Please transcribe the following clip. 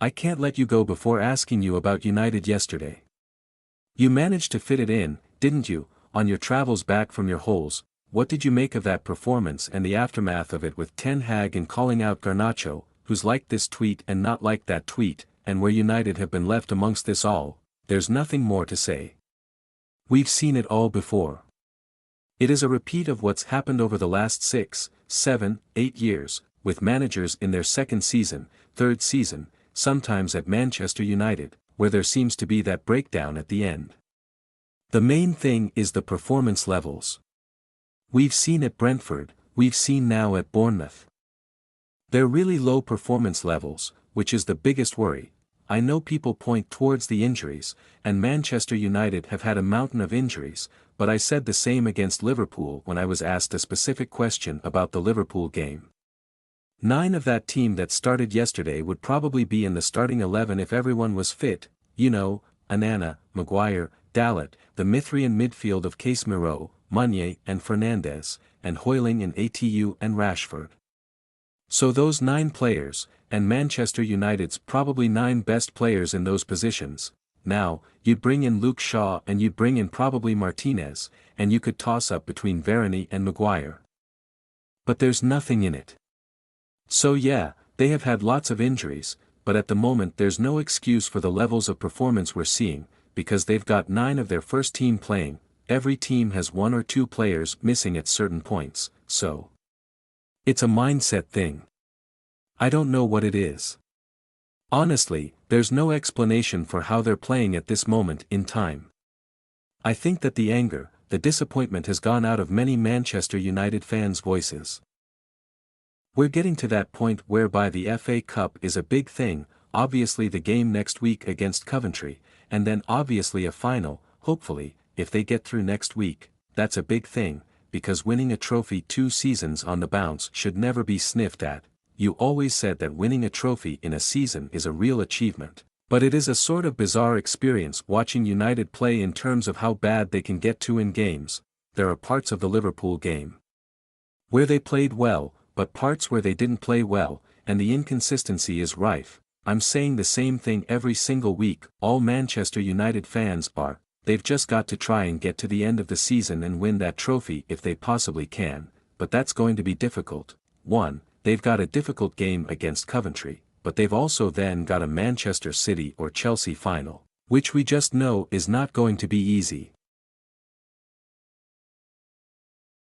I can't let you go before asking you about United yesterday. You managed to fit it in, didn't you, on your travels back from your holes? What did you make of that performance and the aftermath of it with Ten Hag and calling out Garnacho, who's liked this tweet and not liked that tweet, and where United have been left amongst this all? There's nothing more to say. We've seen it all before. It is a repeat of what's happened over the last 6, 7, 8 years, with managers in their second season, third season, sometimes at Manchester United, where there seems to be that breakdown at the end. The main thing is the performance levels. We've seen at Brentford, we've seen now at Bournemouth. They're really low performance levels, which is the biggest worry. I know people point towards the injuries, and Manchester United have had a mountain of injuries, but I said the same against Liverpool when I was asked a specific question about the Liverpool game. 9 of that team that started yesterday would probably be in the starting 11 if everyone was fit, you know, Onana, Maguire, Dalot, the Mithrian midfield of Casemiro, Meunier and Fernandes, and Højlund and Atu and Rashford. So those 9 players, and Manchester United's probably 9 best players in those positions. Now, you'd bring in Luke Shaw and you'd bring in probably Martinez, and you could toss up between Varane and Maguire. But there's nothing in it. So yeah, they have had lots of injuries, but at the moment there's no excuse for the levels of performance we're seeing, because they've got 9 of their first team playing. Every team has 1 or 2 players missing at certain points, so it's a mindset thing. I don't know what it is. Honestly, there's no explanation for how they're playing at this moment in time. I think that the anger, the disappointment has gone out of many Manchester United fans' voices. We're getting to that point whereby the FA Cup is a big thing, obviously the game next week against Coventry, and then obviously a final, hopefully, if they get through next week. That's a big thing, because winning a trophy 2 seasons on the bounce should never be sniffed at. You always said that winning a trophy in a season is a real achievement, but it is a sort of bizarre experience watching United play in terms of how bad they can get to in games. There are parts of the Liverpool game where they played well, but parts where they didn't play well, and the inconsistency is rife. I'm saying the same thing every single week. All Manchester United fans are. They've just got to try and get to the end of the season and win that trophy if they possibly can, but that's going to be difficult. 1. They've got a difficult game against Coventry, but they've also then got a Manchester City or Chelsea final, which we just know is not going to be easy.